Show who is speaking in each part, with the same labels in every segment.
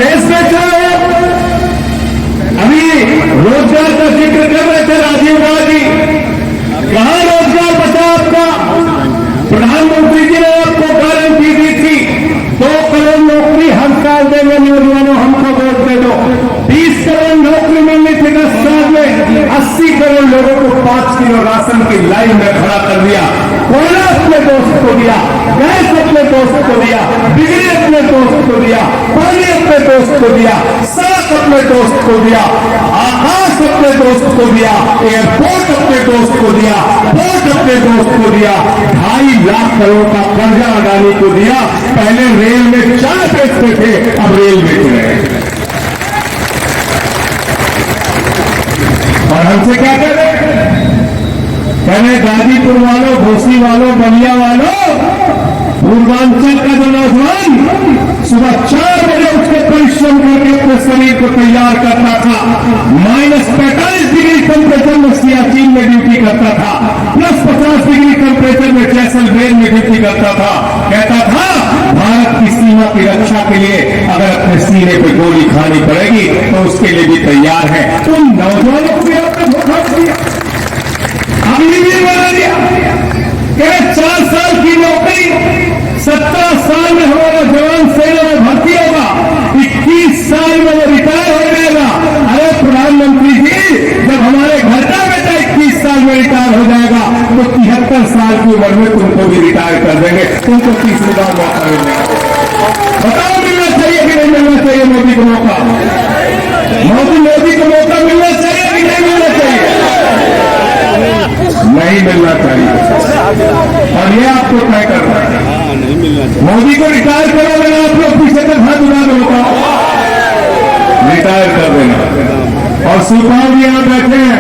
Speaker 1: देश बेचा है। अभी रोजगार का जिक्र कर रहे थे राजीव गांधी, कहां रोजगार बचा आपका? प्रधानमंत्री जी ने आपको गारंटी दी थी 2 करोड़ नौकरी हर साल देंगे नौजवानों, हमको वोट दे दो। 20 करोड़ नौकरी मिलनी थी 10 साल में, 80 करोड़ लोगों को 5 किलो राशन की लाइन में खड़ा कर दिया। कोयला अपने दोस्त को दिया, गैस अपने दोस्त को दिया, बिजली अपने दोस्त को दिया, पानी अपने दोस्त को दिया, सड़क अपने दोस्त को दिया, आकाश अपने दोस्त को दिया, एयरपोर्ट अपने दोस्त को दिया, पोर्ट अपने दोस्त को दिया। 2.5 लाख करोड़ का कर्जा अडानी को दिया। पहले रेल में चाय बेचते थे, अब रेल बेच रहे हैं। और हमसे क्या कह रहे हैं? कह रहे गाजीपुर वालों, घोसी वालों, बलिया वालों, पूर्वांचल का जो नौजवान सुबह 4 बजे उठ के परिश्रम करके अपने शरीर को तैयार करता था, -45 डिग्री टेम्परेचर में सियाचिन में ड्यूटी करता था, +50 डिग्री टेम्परेचर में जैसलमेर में ड्यूटी करता था, कहता था भारत की सीमा की रक्षा के लिए अगर अपने सीने पे गोली खानी पड़ेगी तो उसके लिए भी तैयार है। उन नौजवानों को भी आपने धोखा दिया, अग्निवीर बना दिया। क्या 4 साल की नौकरी 17 साल में हमारा जवान सेना में भर्ती होगा, 21 साल में वो रिटायर हो जाएगा। अरे प्रधानमंत्री जी, जब हमारे घर का बेटा 21 साल में रिटायर हो जाएगा तो 73 साल की उम्र में तुमको भी रिटायर कर देंगे, तुमको 30 बार मौका मिलेगा। बताओ मिलना चाहिए कि नहीं मिलना चाहिए मोदी को मौका? मोदी को मौका मिलना चाहिए कि नहीं मिलना चाहिए? नहीं मिलना चाहिए। और ये आपको तय करना है। मोदी को रिटायर करो देना, आप लोग पीछे तक हाथ उठा दो, बताओ रिटायर कर देना। और सुपाल जी यहां बैठे हैं,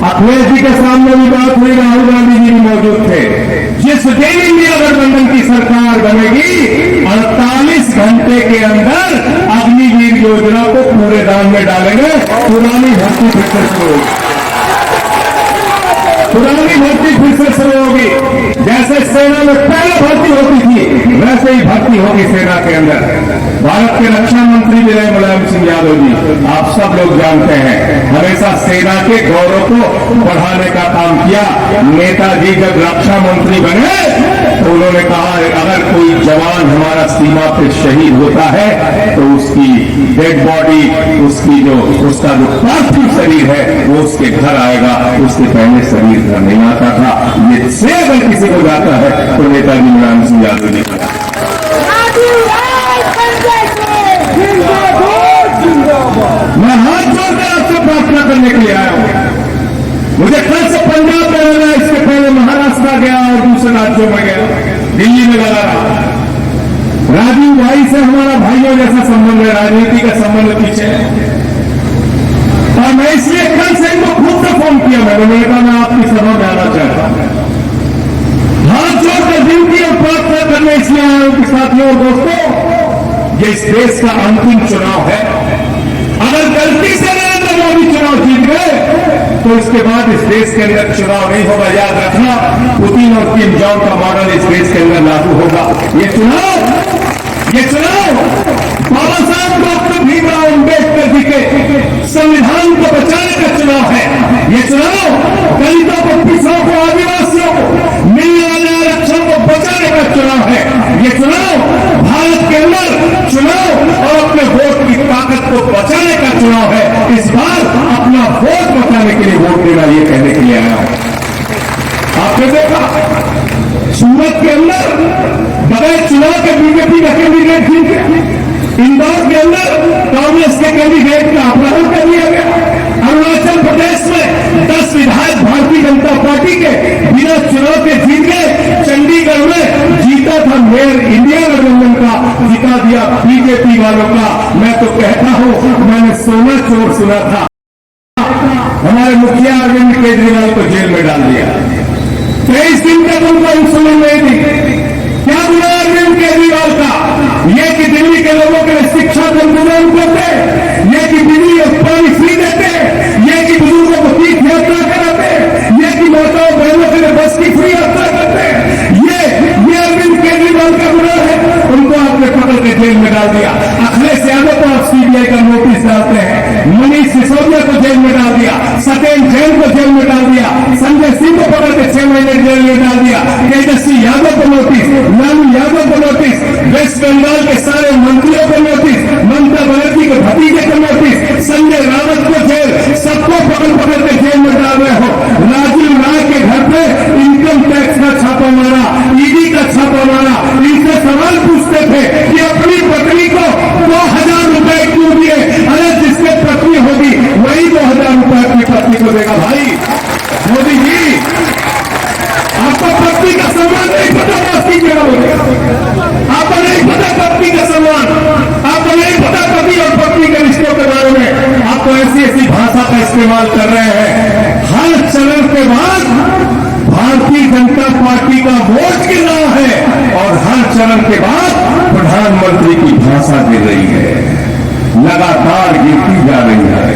Speaker 1: अखिलेश जी के सामने भी बात हुई, राहुल गांधी जी भी मौजूद थे। जिस दिन इंडिया गठबंधन की सरकार बनेगी 48 घंटे के अंदर अग्निवीर योजना को पूरे दाम में डालेंगे। पुरानी भर्ती फिर से शुरू होगी, पुरानी भर्ती फिर से शुरू होगी। जैसे सेना में पहले भर्ती होती थी वैसे ही भर्ती होगी सेना के अंदर। भारत के रक्षा मंत्री भी रहे मुलायम सिंह यादव जी, आप सब लोग जानते हैं, हमेशा सेना के गौरव को बढ़ाने का काम किया। नेताजी जब रक्षा मंत्री बने तो उन्होंने कहा अगर कोई जवान हमारा सीमा पे शहीद होता है तो उसकी डेड बॉडी, उसका जो पार्थिव शरीर है वो उसके घर आएगा, उसके पहले शरीर घर नहीं आता था। ये से अगर किसी को जाता है तो नेताजी मुलायम सिंह यादव ने कहा। मैं हाथ जोड़कर आपसे प्रार्थना करने के लिए आया हूं। मुझे कल से पंजाब में रहना, इसके पहले महाराष्ट्र गया और दूसरे राज्यों में गया, दिल्ली में लगा रहा। राजीव भाई से हमारा भाइयों जैसा संबंध है, राजनीति का संबंध पीछे है। और मैं इसलिए कल से इनको खुद से फोन किया, मैंने कहा मैं आपकी सभा में आना चाहता हूं। हाथ जोड़कर विनती और प्रार्थना करने इसलिए आया हूं कि साथियों और दोस्तों, ये इस देश का अंतिम चुनाव है। अगर गलती से नरेंद्र मोदी चुनाव जीत गए तो इसके बाद इस देश के अंदर चुनाव नहीं होगा। याद रखना, पुतिन और किम जोंग का मॉडल इस देश के अंदर लागू होगा। ये चुनाव बाबा साहब डॉक्टर भीमराव अम्बेडकर जी के संविधान को बचाने का चुनाव है। ये चुनाव दलितों को, पिछड़ों को, आदिवासियों को मिलने वाले आरक्षण को बचाने का चुनाव है। ये चुनाव भारत के अंदर चुनाव और अपने वोट की ताकत को बचाने का चुनाव है। इस बार अपना वोट बचाने के लिए वोट देना, ये कहने के लिए आया हूं। आपने देखा सूरत के अंदर बगैर चुनाव के बीजेपी का कैंडिडेट जीत गया। इंदौर के अंदर कांग्रेस के कैंडिडेट का अपहरण कर लिया गया। अरुणाचल प्रदेश में 10 विधायक भारतीय जनता पार्टी के बिना चुनाव के जीत गए। चंडीगढ़ में जीता था मेयर इंडिया गठबंधन का, जिता दिया बीजेपी वालों का। मैं तो कहता हूं, मैंने सोना चोर सुना था, हमारे मुखिया अरविंद केजरीवाल को जेल में डाल दिया। 23 दिन तक उनको इंसुलिन नहीं दी। क्या गुना अरविंद केजरीवाल का? ये कि दिल्ली के लोगों के लिए शिक्षा का इंतजाम करते, ये कि बिजली और पानी फ्री देते, ये कि बुजुर्गों को तीर्थ यात्रा कराते, ये कि माताओं बहनों के लिए बस की फ्री यात्रा करते, ये अरविंद केजरीवाल का गुना है। उनको आपने पकड़ के जेल में डाल दिया। अखिलेश यादव को संजय को जेल में डाल दिया, सत्येंद्र जैन को जेल में डाल दिया, संजय सिंह को पकड़ के 6 महीने जेल में डाल दिया, तेजस्वी यादव को नोटिस, लालू यादव को नोटिस, वेस्ट बंगाल के सारे मंत्रियों को नोटिस, ममता बनर्जी के भतीजे को नोटिस, संजय रावत को जेल, सबको पकड़ के जेल में डाल रहे हो। राजीव राय के घर पे इनकम टैक्स का छापा मारा, ईडी का छापा मारा, इनसे सवाल पूछते थे कि अपनी पत्नी को 2000 रुपए क्यों दिए? अरे जिसके पत्नी होगी वही 2000 रुपए अपनी पत्नी को देगा। भाई मोदी जी, आपको पत्नी का सम्मान नहीं पता, पत्नी क्या होगा? आपको नहीं पता पत्नी का सम्मान, आपको नहीं पता पति और पत्नी के रिश्तों के बारे में। आप तो ऐसी ऐसी भाषा का इस्तेमाल कर रहे हैं। हर चरण के बाद भारतीय जनता पार्टी का वोट गिर रहा है और हर चरण के बाद प्रधानमंत्री की भाषा गिर रही है, लगातार गिरती जा रही है।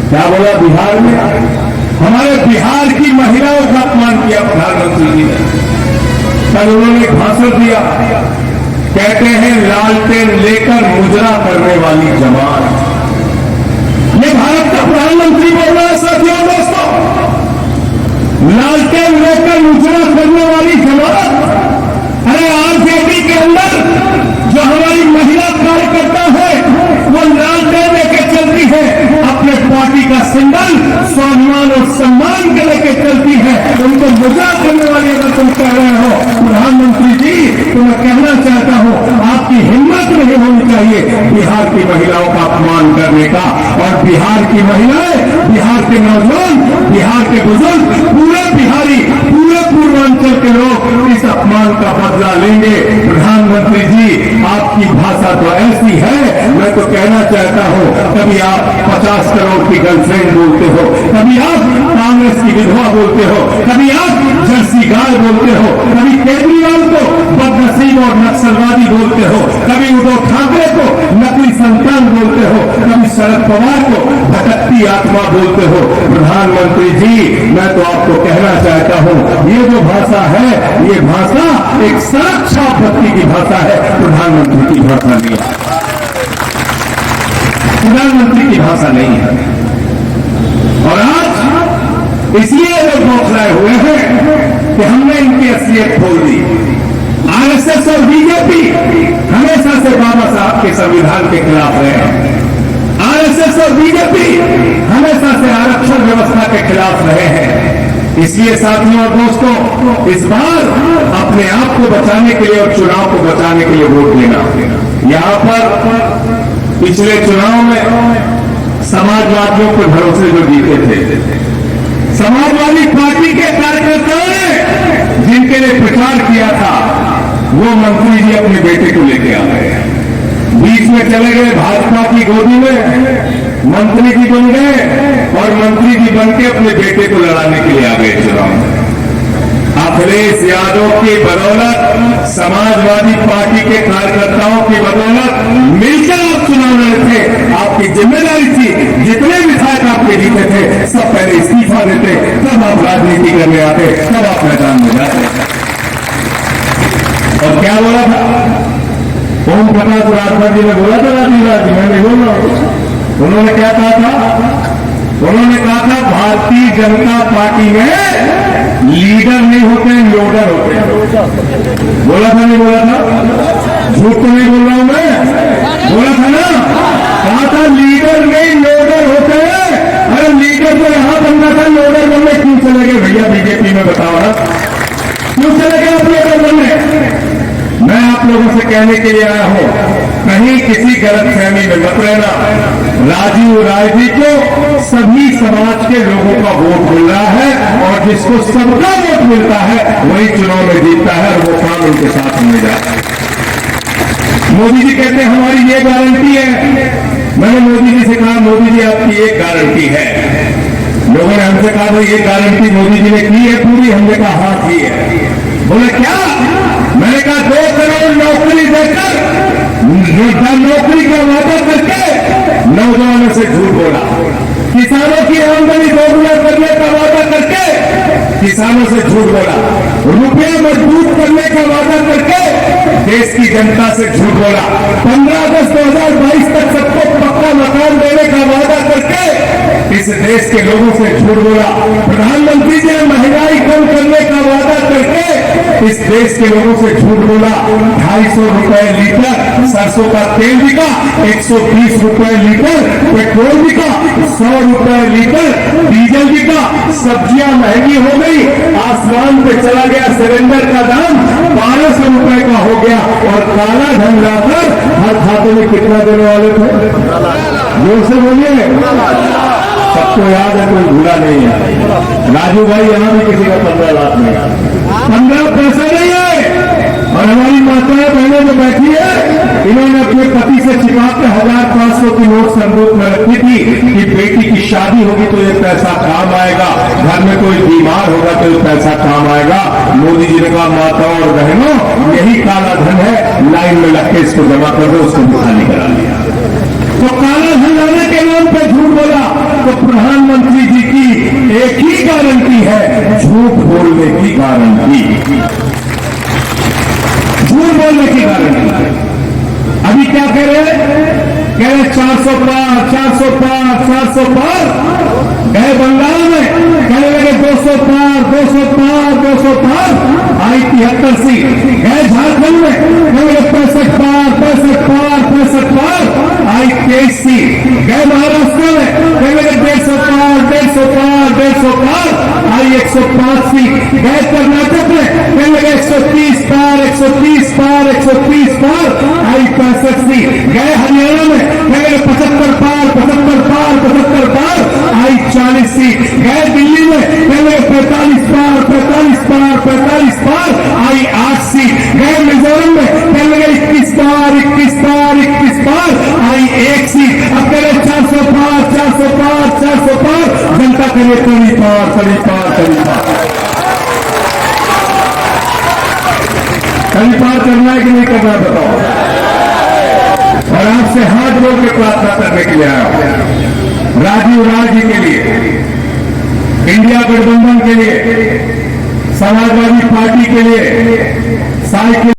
Speaker 1: क्या बोला बिहार में? हमारे बिहार की महिलाओं का अपमान किया प्रधानमंत्री जी ने। कल उन्होंने भाषण दिया, कहते हैं लालटेन लेकर मुजरा करने वाली जमात। ये भारत का प्रधानमंत्री बोल रहा है साथियों दोस्तों, लालटेन लेकर मुजरा करने वाली जमात। अरे आरजेडी के अंदर जो हमारी महिला कार्यकर्ता है वो लालटेन लेके चलती है, अपने पार्टी का सिंबल स्वाभिमान और सम्मान के लेके चलती है। उनको मुजरा करने वाली अगर तुम कह रहे हो प्रधानमंत्री जी, तो मैं कहना चाहता हूं आपकी हिम्मत नहीं होनी चाहिए बिहार की महिलाओं का अपमान करने का। और बिहार की महिलाएं, बिहार के नौजवान, बिहार के बुजुर्ग, पूरे बिहारी, पूरे पूर्वांचल के लोग इस अपमान का बदला लेंगे। प्रधानमंत्री जी, आपकी भाषा तो ऐसी है, मैं तो कहना चाहता हूं, कभी आप 50 करोड़ की गर्लफ्रेंड बोलते हो, कभी आप कांग्रेस की विधवा बोलते हो, कभी आप जर्सी गाय बोलते हो, कभी केजरीवाल को बदनसीब और नक्सलवादी बोलते हो, कभी उद्धव ठाकरे को नकली संतान बोलते हो, कभी शरद पवार को भटकती आत्मा बोलते हो। प्रधानमंत्री जी, मैं तो आपको कहना चाहता हूं, ये जो भाषा है, ये भाषा एक सड़क छाप व्यक्ति की भाषा है, प्रधानमंत्री की भाषा नहीं है, प्रधानमंत्री की भाषा नहीं है। और आज इसलिए लोग बौखलाए हुए हैं कि हमने इनकी असलियत खोल दी। आरएसएस और बीजेपी हमेशा से बाबा साहब के संविधान के खिलाफ रहे हैं। आरएसएस और बीजेपी हमेशा से आरक्षण व्यवस्था के खिलाफ रहे हैं। इसलिए साथियों और दोस्तों, इस बार अपने आप को बचाने के लिए और चुनाव को बचाने के लिए वोट देना। यहां पर पिछले चुनाव में समाजवादियों के भरोसे जो जीते थे, समाजवादी पार्टी के कार्यकर्ताओं ने जिनके लिए प्रचार किया था, वो मंत्री जी अपने बेटे को लेके आ गए, बीच में चले गए भाजपा की गोदी में, मंत्री जी बन गए और मंत्री जी बनके अपने बेटे को लड़ाने के लिए आ गए चुनाव में। अखिलेश यादव की बदौलत, समाजवादी पार्टी के कार्यकर्ताओं की बदौलत मिलकर आप चुनाव लड़े थे। आपकी जिम्मेदारी थी, जितने विधायक आपके जीते थे सब पहले इस्तीफा देते, तब आप राजनीति करने आते, तब आप मैदान में जाते। और क्या बोला था ओम प्रकाश राठौर जी ने? बोला था राजीव जी, मैं नहीं बोल रहा हूं। उन्होंने क्या कहा था? उन्होंने कहा था भारतीय जनता पार्टी में लीडर नहीं होते, लोडर होते हैं। बोला था नहीं बोला था? झूठ तो नहीं बोल रहा हूं मैं, बोला था ना? कहा था लीडर नहीं लोडर होते हैं। अरे लीडर तो यहां बनना था, लोडर बनने क्यों चले गए भैया बीजेपी में? बताओ ना, क्यों चले गए आप लोडर बनने? मैं आप लोगों से कहने के लिए आया हूं, कहीं किसी गलत फहमी में मत रहना। राजीव राय जी को सभी समाज के लोगों का वोट मिल रहा है और जिसको सबका वोट मिलता है वही चुनाव में जीतता है और वो काम उनके साथ होने जाता है। मोदी जी कहते हैं हमारी ये गारंटी है। मैंने मोदी जी से कहा, मोदी जी आपकी एक गारंटी है। लोगों ने हमसे कहा भाई ये गारंटी मोदी जी ने की है पूरी? हमने कहा हाँ की है। बोले क्या? मैंने कहा 2 करोड़ नौकरी देकर, नौकरी का वादा करके नौजवानों से झूठ बोला, किसानों की आमदनी दोगुना करने का वादा करके किसानों से झूठ बोला, रुपये मजबूत करने का वादा करके देश की जनता से झूठ बोला, 15 अगस्त 2022 तक सबको पक्का मकान देने का वादा करके इस देश के लोगों से झूठ बोला। प्रधानमंत्री जी ने महंगाई कम करने का वादा करके इस देश के लोगों से झूठ बोला। 250 रुपए लीटर सरसों का तेल बिका, 120 रुपए लीटर पेट्रोल बिका, 100 रुपए लीटर डीजल बिका, सब्जियां महंगी हो गई, आसमान पे चला गया सिलेंडर का दाम, 1200 रुपए का हो गया। और काला धन लाकर हर खाते में कितना देने वाले थे? जोर से बोलिए। सबको याद है, कोई भूला नहीं है। राजू भाई यहां भी किसी का 15 लाख नहीं है, 15 पैसा नहीं है। और हमारी माताएं बहनों जो बैठी है, इन्होंने अपने पति से छिपा के 1500 की नोट संदूक में रखी थी कि बेटी की शादी होगी तो ये पैसा काम आएगा, घर में कोई बीमार होगा तो ये पैसा काम आएगा। मोदी जी ने कहा माताओं और बहनों, यही काला धन है, लाइन में लग के इसको जमा कर दो, उसको खाली करा लिया। तो काला धन लाने के नाम पर झूठ बोला। तो प्रधानमंत्री जी की एक ही गारंटी है, झूठ बोलने की गारंटी, झूठ बोलने की गारंटी। अभी क्या कह रहे हैं? कह रहे 400 पार, 400 पार, 400 पार। गए बंगाल में कहने लगे 200 पार, 200 पार, 200 पार। आई 73 सीट। गए झारखंड में कहने लगे 65 पार, 65 पार, 65 पार। आई 23 सीट। गए महाराष्ट्र में कहने लगे 150 पार, 150 पार, 150 पार। आई 105 सीट। गए कर्नाटक में कहने लगे 130 पार, 130 पार, 130 पार। आई 65 सीट। गए हरियाणा में कहने लगे 75 पार, 75 पार, 75 पार। आई 40 सीट। गए दिल्ली में कहने लगे 45 पार, 45 पार, 45 पार। आई 8 सीट। गए मिजोरम में कहने लगे 21 पार, 21 पार, 21 पार। आई 1 सीट। अब कह रहे 400 पार, 400 पार, 400 पार। जनता के लिए तड़ी पार, तड़ी पार, तड़ी पार। तड़ी पार करना है कि नहीं करना है बताओ। और आपसे हाथ जोड़ के प्रार्थना करने के लिए आया हूं, राजीव राज के लिए, इंडिया गठबंधन के लिए, समाजवादी पार्टी के लिए, साइकिल